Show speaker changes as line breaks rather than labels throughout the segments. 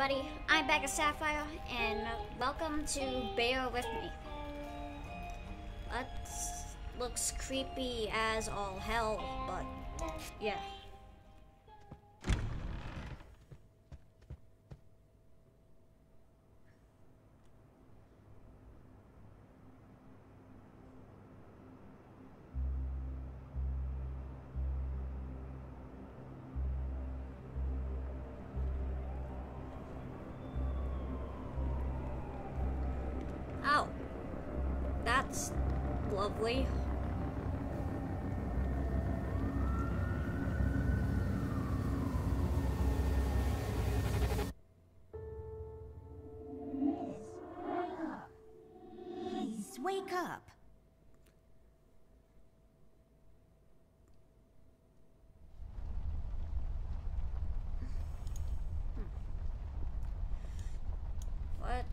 everybody, I'm back at Sapphire, and welcome to Bear With Me. That looks creepy as all hell, but yeah. Oh, that's lovely.
Please wake up.
What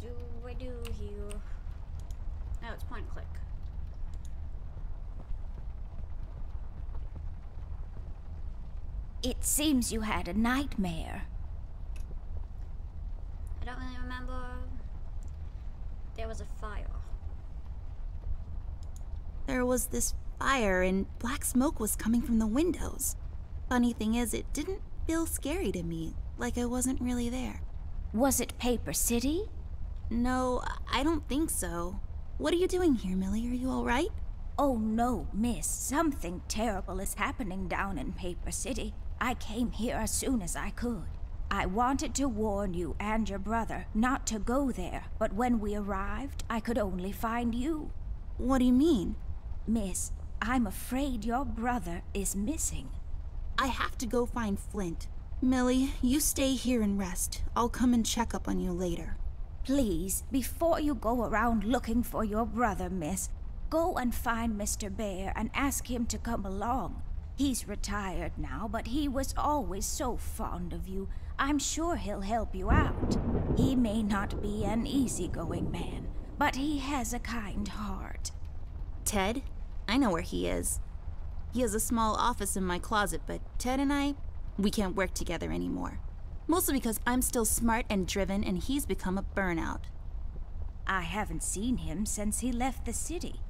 do I do here? Oh, it's point and click.
It seems you had a nightmare.
I don't really remember. There was a fire.
There was this fire and black smoke was coming from the windows. Funny thing is, it didn't feel scary to me, like I wasn't really there.
Was it Paper City?
No, I don't think so. What are you doing here, Millie? Are you all right?
Oh no, miss. Something terrible is happening down in Paper City. I came here as soon as I could. I wanted to warn you and your brother not to go there, but when we arrived, I could only find you.
What do you mean?
Miss, I'm afraid your brother is missing.
I have to go find Flint. Millie, you stay here and rest. I'll come and check up on you later.
Please, before you go around looking for your brother, miss, go and find Mr. Bear and ask him to come along. He's retired now, but he was always so fond of you. I'm sure he'll help you out. He may not be an easygoing man, but he has a kind heart.
Ted? I know where he is. He has a small office in my closet, but Ted and I, we can't work together anymore. Mostly because I'm still smart and driven and he's become a burnout.
I haven't seen him since he left the city.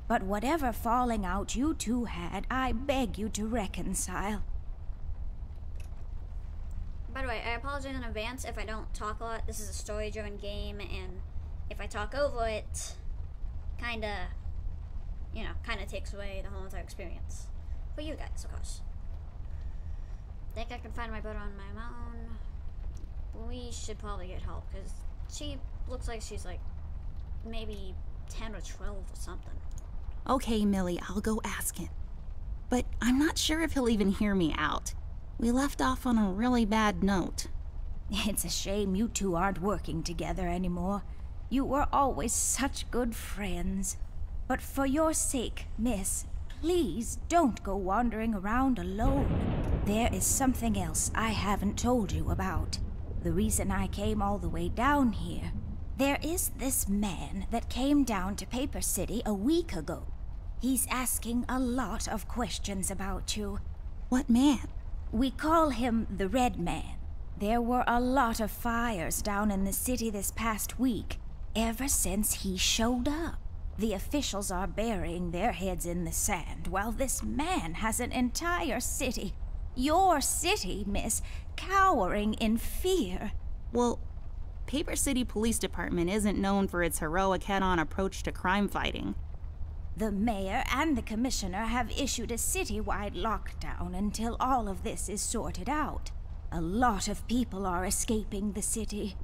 But whatever falling out you two had, I beg you to reconcile.
By the way, I apologize in advance if I don't talk a lot. This is a story-driven game, and if I talk over it, kinda takes away the whole entire experience. For you guys, of course. Think I can find my brother on my own. We should probably get help, because she looks like she's like maybe 10 or 12 or something.
Okay, Millie, I'll go ask him. But I'm not sure if he'll even hear me out. We left off on a really bad note.
It's a shame you two aren't working together anymore. You were always such good friends. But for your sake, miss, please don't go wandering around alone. There is something else I haven't told you about. The reason I came all the way down here. There is this man that came down to Paper City a week ago. He's asking a lot of questions about you.
What man?
We call him the Red Man. There were a lot of fires down in the city this past week, ever since he showed up. The officials are burying their heads in the sand, while this man has an entire city, your city, miss, cowering in fear.
Well, Paper City Police Department isn't known for its heroic head-on approach to crime fighting.
The mayor and the commissioner have issued a citywide lockdown until all of this is sorted out. A lot of people are escaping the city.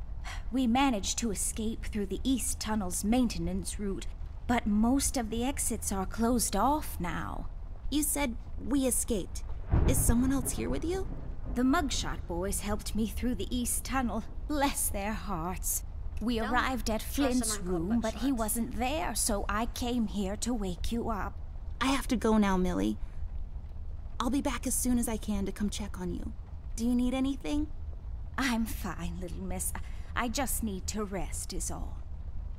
We managed to escape through the East Tunnel's maintenance route, but most of the exits are closed off now.
You said we escaped. Is someone else here with you?
The Mugshot boys helped me through the East Tunnel. Bless their hearts. We arrived at Flint's room, but he wasn't there, so I came here to wake you up.
I have to go now, Millie. I'll be back as soon as I can to come check on you. Do you need anything?
I'm fine, little miss. I just need to rest is all.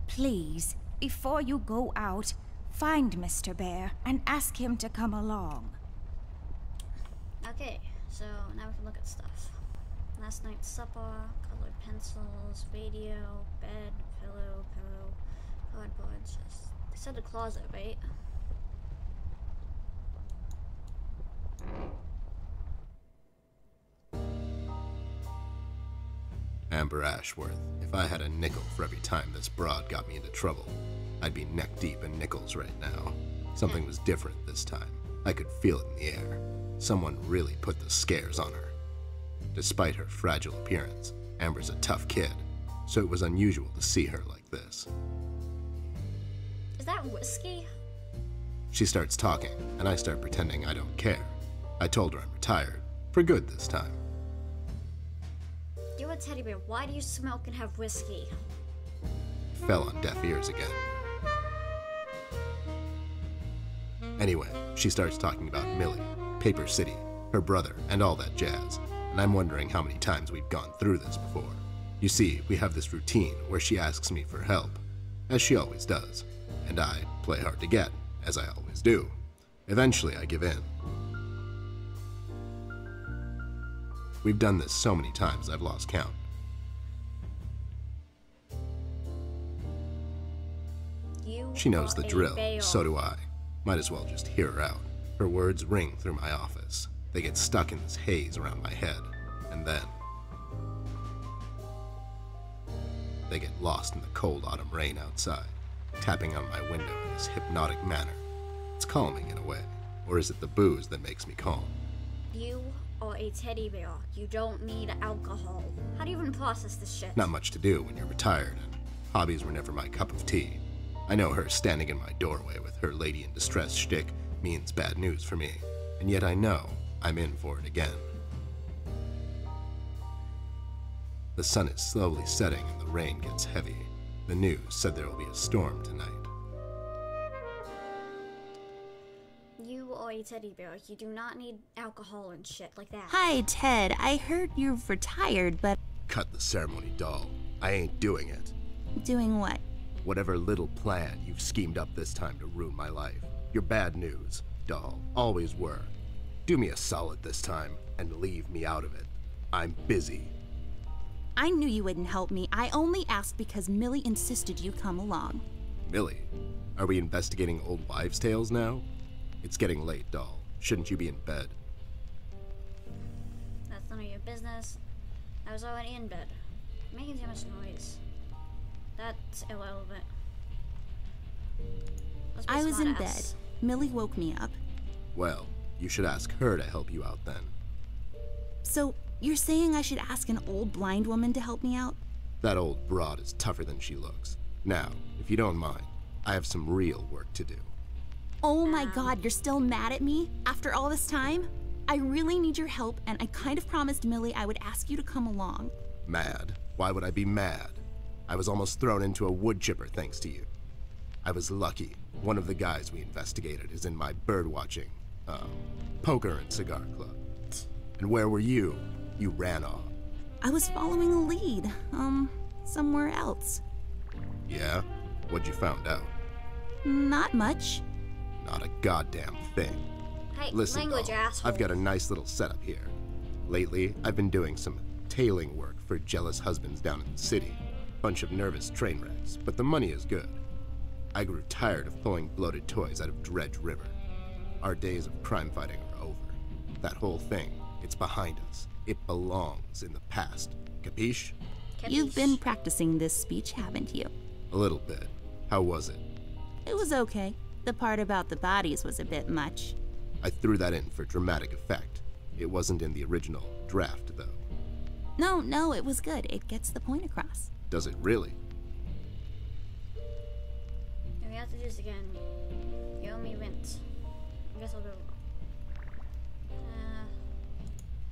Please, before you go out, find Mr. Bear and ask him to come along.
Okay, so now we can look at stuff. Last night's supper, colored pencils, radio, bed, pillow, cardboard, just... They said the closet, right?
Amber Ashworth, if I had a nickel for every time this broad got me into trouble, I'd be neck deep in nickels right now. Something was different this time. I could feel it in the air. Someone really put the scares on her. Despite her fragile appearance, Amber's a tough kid, so it was unusual to see her like this.
Is that whiskey?
She starts talking, and I start pretending I don't care. I told her I'm retired, for good this time.
You're a teddy bear. Why do you smoke and have whiskey?
Fell on deaf ears again. Anyway, she starts talking about Millie, Paper City, her brother, and all that jazz, and I'm wondering how many times we've gone through this before. You see, we have this routine where she asks me for help, as she always does, and I play hard to get, as I always do. Eventually, I give in. We've done this so many times I've lost count. She knows the drill, so do I. Might as well just hear her out. Her words ring through my office. They get stuck in this haze around my head, and then they get lost in the cold autumn rain outside, tapping on my window in this hypnotic manner. It's calming in a way, or is it the booze that makes me calm?
You are a teddy bear. You don't need alcohol. How do you even process this shit?
Not much to do when you're retired, and hobbies were never my cup of tea. I know her standing in my doorway with her lady in distress shtick means bad news for me, and yet I know I'm in for it again. The sun is slowly setting and the rain gets heavy. The news said there will be a storm tonight.
You are a teddy bear. You do not need alcohol and shit like that.
Hi, Ted. I heard you're retired, but...
Cut the ceremony, doll. I ain't doing it.
Doing what?
Whatever little plan you've schemed up this time to ruin my life. You're bad news, doll. Always were. Do me a solid this time and leave me out of it. I'm busy.
I knew you wouldn't help me. I only asked because Millie insisted you come along.
Millie? Are we investigating old wives' tales now? It's getting late, doll. Shouldn't you be in bed?
That's none of your business. I was already in bed. You're making too much noise. That's irrelevant.
I was in bed. Millie woke me up.
Well, you should ask her to help you out then.
So, you're saying I should ask an old blind woman to help me out?
That old broad is tougher than she looks. Now, if you don't mind, I have some real work to do.
Oh my god, you're still mad at me? After all this time? I really need your help, and I kind of promised Millie I would ask you to come along.
Mad? Why would I be mad? I was almost thrown into a wood chipper thanks to you. I was lucky. One of the guys we investigated is in my birdwatching, poker and cigar club. And where were you? You ran off.
I was following a lead, somewhere else.
Yeah? What'd you found out?
Not much.
Not a goddamn thing.
Hey,
Listen,
language,
doll,
asshole.
I've got a nice little setup here. Lately, I've been doing some tailing work for jealous husbands down in the city. Bunch of nervous train wrecks, but the money is good. I grew tired of pulling bloated toys out of Dredge River. Our days of crime fighting are over. That whole thing, it's behind us. It belongs in the past. Capisce?
You've been practicing this speech, haven't you?
A little bit. How was it?
It was okay. The part about the bodies was a bit much.
I threw that in for dramatic effect. It wasn't in the original draft, though.
No, it was good. It gets the point across.
Does it really?
We have to do this again. You owe me rent. I guess I'll go.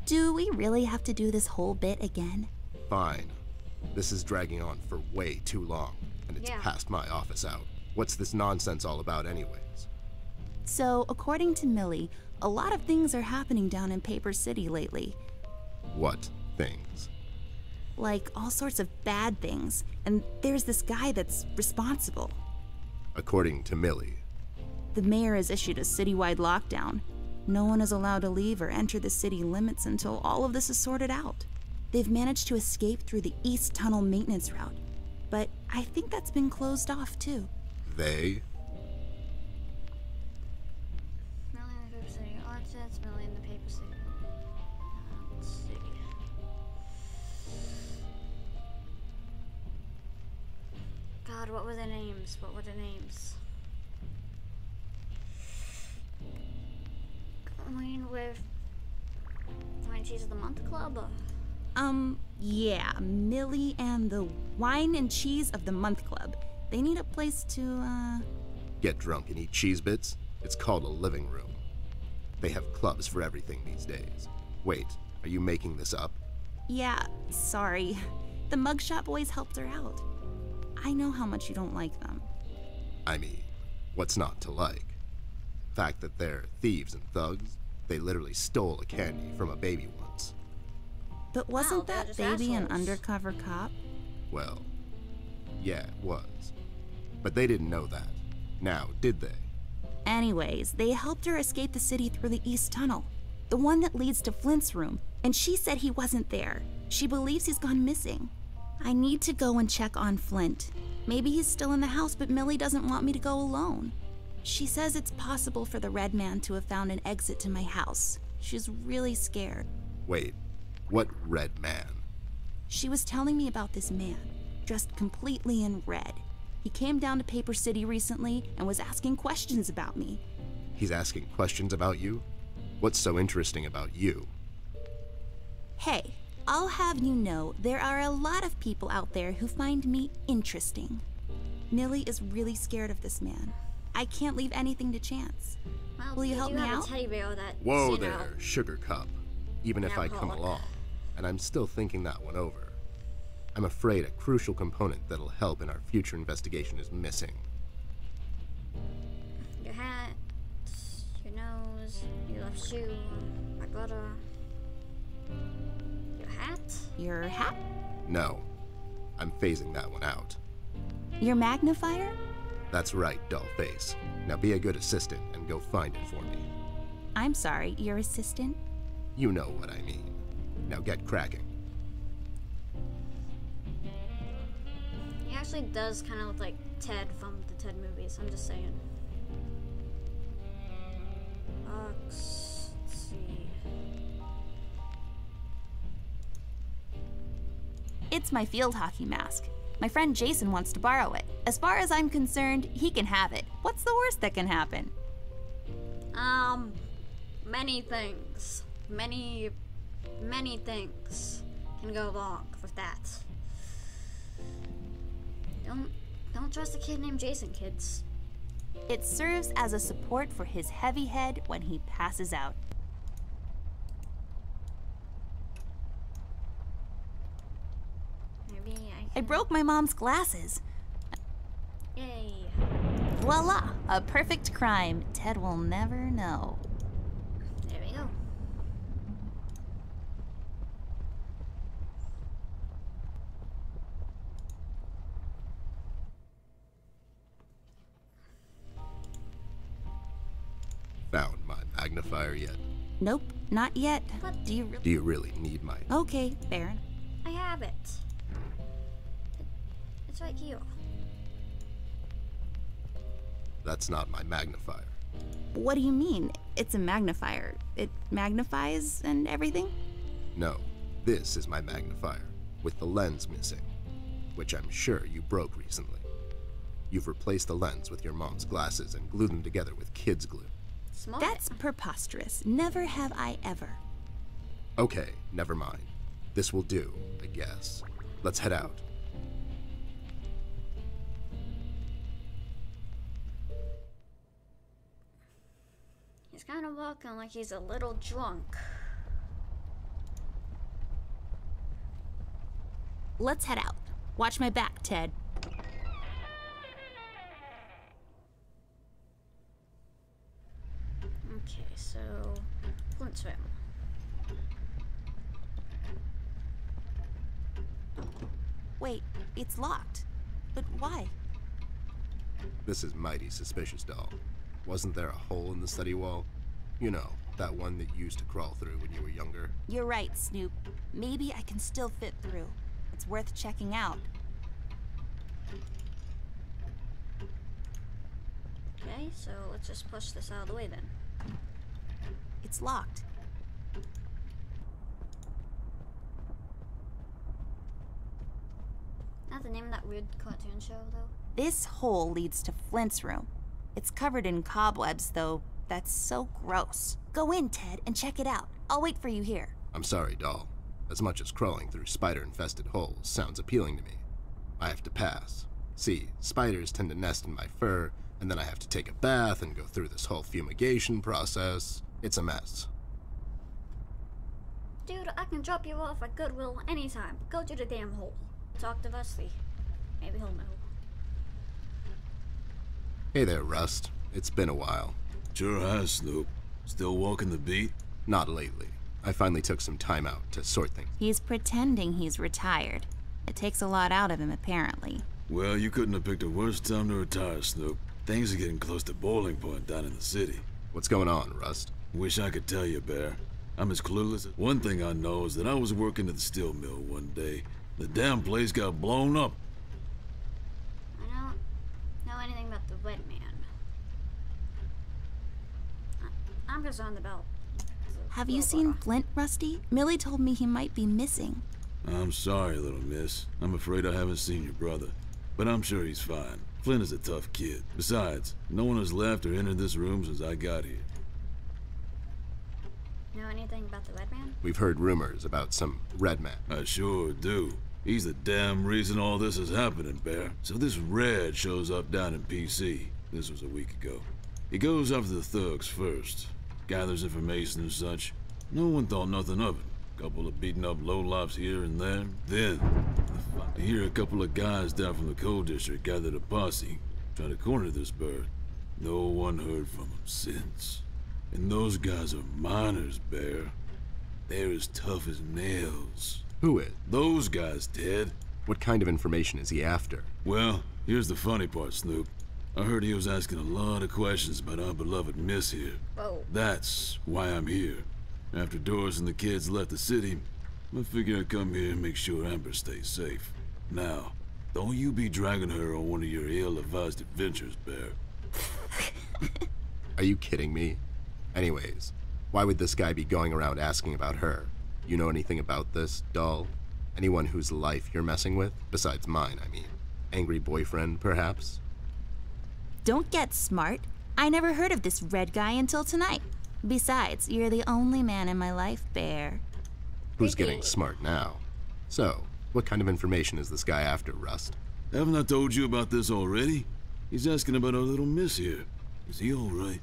Do we really have to do this whole bit again?
Fine. This is dragging on for way too long, and it's past my office out. What's this nonsense all about anyways?
So, according to Millie, a lot of things are happening down in Paper City lately.
What things?
Like, all sorts of bad things. And there's this guy that's responsible.
According to Millie.
The mayor has issued a citywide lockdown. No one is allowed to leave or enter the city limits until all of this is sorted out. They've managed to escape through the East Tunnel maintenance route, but I think that's been closed off too.
They?
Millie in the paper city. Artists, Millie in the paper city. Let's see. God, what were their names? What were their names? Going with Wine Cheese of the Month Club?
Yeah, Millie and the Wine and Cheese of the Month Club. They need a place to,
Get drunk and eat cheese bits? It's called a living room. They have clubs for everything these days. Wait, are you making this up?
Yeah, sorry. The mugshot boys helped her out. I know how much you don't like them.
I mean, what's not to like? Fact that they're thieves and thugs? They literally stole a candy from a baby once.
But wasn't
they're
that
just
baby an
assholes.
undercover cop?
Well, yeah, it was. But they didn't know that. Now, did they?
Anyways, they helped her escape the city through the East Tunnel, the one that leads to Flint's room, and she said he wasn't there. She believes he's gone missing. I need to go and check on Flint. Maybe he's still in the house, but Millie doesn't want me to go alone. She says it's possible for the Red Man to have found an exit to my house. She's really scared.
Wait, what Red Man?
She was telling me about this man, dressed completely in red. He came down to Paper City recently and was asking questions about me.
He's asking questions about you? What's so interesting about you?
Hey, I'll have you know there are a lot of people out there who find me interesting. Millie is really scared of this man. I can't leave anything to chance.
Well,
Will you help
do
me
have
out?
a teddy bear that,
Whoa
you
there,
know,
sugar cup. Even if I come
alcoholic.
along. And I'm still thinking that one over. I'm afraid a crucial component that'll help in our future investigation is missing.
your hat, your nose, your left shoe, my butter. Your hat?
Your hat?
No, I'm phasing that one out.
Your magnifier?
That's right, doll face. Now be a good assistant and go find it for me.
I'm sorry, your assistant?
You know what I mean. Now get cracking.
He actually does kind of look like Ted from the Ted movies. I'm just saying. Let's see.
It's my field hockey mask. My friend Jason wants to borrow it. As far as I'm concerned, he can have it. What's the worst that can happen?
Many things. Many things can go wrong with that. Don't trust a kid named Jason, kids.
It serves as a support for his heavy head when he passes out.
Maybe
I broke my mom's glasses.
Yay.
Voila! A perfect crime Ted will never know.
There we go.
Found my magnifier yet?
Nope, not yet.
What?
Do you really?
Do you really need my...
Okay, fair enough.
I have it. It's right here.
That's not my magnifier.
What do you mean? It's a magnifier. It magnifies and everything?
No, this is my magnifier, with the lens missing, which I'm sure you broke recently. You've replaced the lens with your mom's glasses and glued them together with kids' glue.
Smart.
That's preposterous. Never have I ever.
Okay, never mind. This will do, I guess. Let's head out.
He's kind of walking like he's a little drunk.
Let's head out. Watch my back, Ted.
Okay, so Flint's room.
Wait, it's locked. But why?
This is mighty suspicious, doll. Wasn't there a hole in the study wall? You know, that one that you used to crawl through when you were younger.
You're right, Snoop. Maybe I can still fit through. It's worth checking out.
Okay, so let's just push this out of the way then.
It's locked.
Not the name of that weird cartoon show, though.
This hole leads to Flint's room. It's covered in cobwebs, though. That's so gross. Go in, Ted, and check it out. I'll wait for you here.
I'm sorry, doll. As much as crawling through spider-infested holes sounds appealing to me, I have to pass. See, spiders tend to nest in my fur, and then I have to take a bath and go through this whole fumigation process. It's a mess.
Dude, I can drop you off at Goodwill anytime. Go to the damn hole. Talk to Rusty. Maybe he'll know.
Hey there, Rust. It's been a while.
Sure has, Snoop. Still walking the beat?
Not lately. I finally took some time out to sort things.
He's pretending he's retired. It takes a lot out of him, apparently.
Well, you couldn't have picked a worse time to retire, Snoop. Things are getting close to boiling point down in the city.
What's going on, Rust?
Wish I could tell you, Bear. I'm as clueless. One thing I know is that I was working at the steel mill one day. The damn place got blown up.
I don't know anything about the Red Man. I'm concerned about...
Have you seen Flint, Rusty? Millie told me he might be missing.
I'm sorry, little miss. I'm afraid I haven't seen your brother. But I'm sure he's fine. Flint is a tough kid. Besides, no one has left or entered this room since I got here.
Know anything about the Red Man?
We've heard rumors about some Red Man.
I sure do. He's the damn reason all this is happening, Bear. So this Red shows up down in PC. This was a week ago. He goes after the thugs first. Gathers information and such. No one thought nothing of it. Couple of beaten up lowlifes here and there. Then, I hear a couple of guys down from the coal district gathered a posse, try to corner this bird. No one heard from him since. And those guys are miners, Bear. They're as tough as nails.
Who is?
Those guys, Ted.
What kind of information is he after?
Well, here's the funny part, Snoop. I heard he was asking a lot of questions about our beloved Miss here.
Whoa.
That's why I'm here. After Doris and the kids left the city, I figured I'd come here and make sure Amber stays safe. Now, don't you be dragging her on one of your ill-advised adventures, Bear.
Are you kidding me? Anyways, why would this guy be going around asking about her? You know anything about this, doll? Anyone whose life you're messing with? Besides mine, I mean. Angry boyfriend, perhaps?
Don't get smart. I never heard of this Red guy until tonight. Besides, you're the only man in my life, Bear.
Who's getting smart now? So, what kind of information is this guy after, Rust?
Haven't I told you about this already? He's asking about our little Miss here. Is he all right?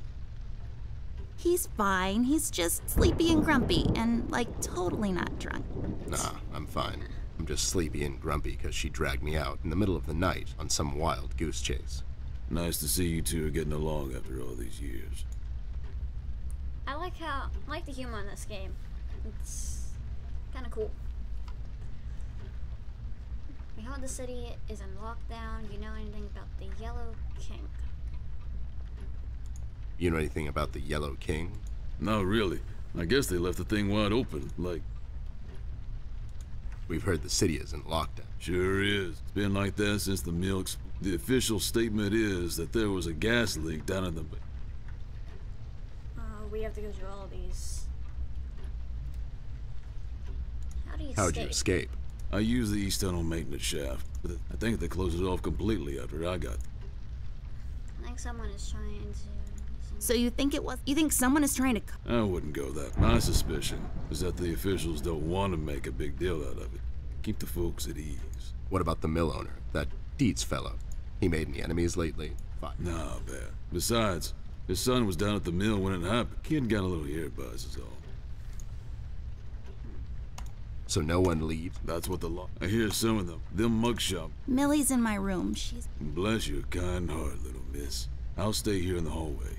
He's fine. He's just sleepy and grumpy and, like, totally not drunk.
Nah, I'm fine. I'm just sleepy and grumpy because she dragged me out in the middle of the night on some wild goose chase.
Nice to see you two are getting along after all these years.
I like the humor in this game. It's kind of cool. We heard the city is in lockdown. You know anything about the Yellow King?
You know anything about the Yellow King?
Not really. I guess they left the thing wide open, like...
We've heard the city is in lockdown.
Sure is. It's been like that since the mill. The official statement is that there was a gas leak down at the...
We have to go through all these. How do you
How'd you escape?
I used the east tunnel maintenance shaft, but I think they closed it off completely after I got...
I think someone is trying to...
So you think someone is trying to...
I wouldn't go that. My suspicion is that the officials don't want to make a big deal out of it. Keep the folks at ease.
What about the mill owner, that Dietz fellow? He made any enemies lately? Fine.
Nah, bad. Besides, his son was down at the mill when it happened. Kid got a little ear buzz is all.
So no one leaves?
That's what the law... I hear some of them mugshot.
Millie's in my room. She's...
Bless your kind heart, little miss. I'll stay here in the hallway.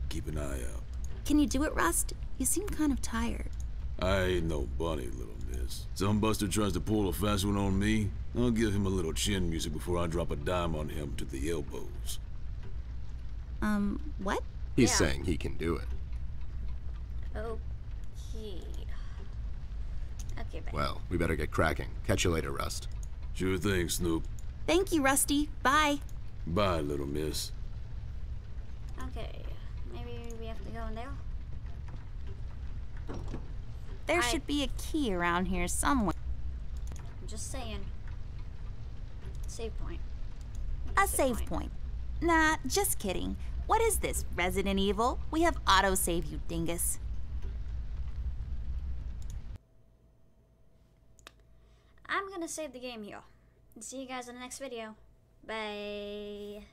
Keep an eye out.
Can you do it, Rust? You seem kind of tired.
I ain't no bunny, little miss. Some buster tries to pull a fast one on me, I'll give him a little chin music before I drop a dime on him to the elbows.
What?
He's saying he can do it.
Okay. you, babe.
Well, we better get cracking. Catch you later, Rust.
Sure thing, Snoop.
Thank you, Rusty. Bye.
Bye, little miss.
Okay, maybe we have to go in there.
There should be a key around here somewhere.
I'm just saying. Save point.
A save point. Nah, just kidding. What is this, Resident Evil? We have autosave, you dingus.
I'm gonna save the game here. And see you guys in the next video. Bye.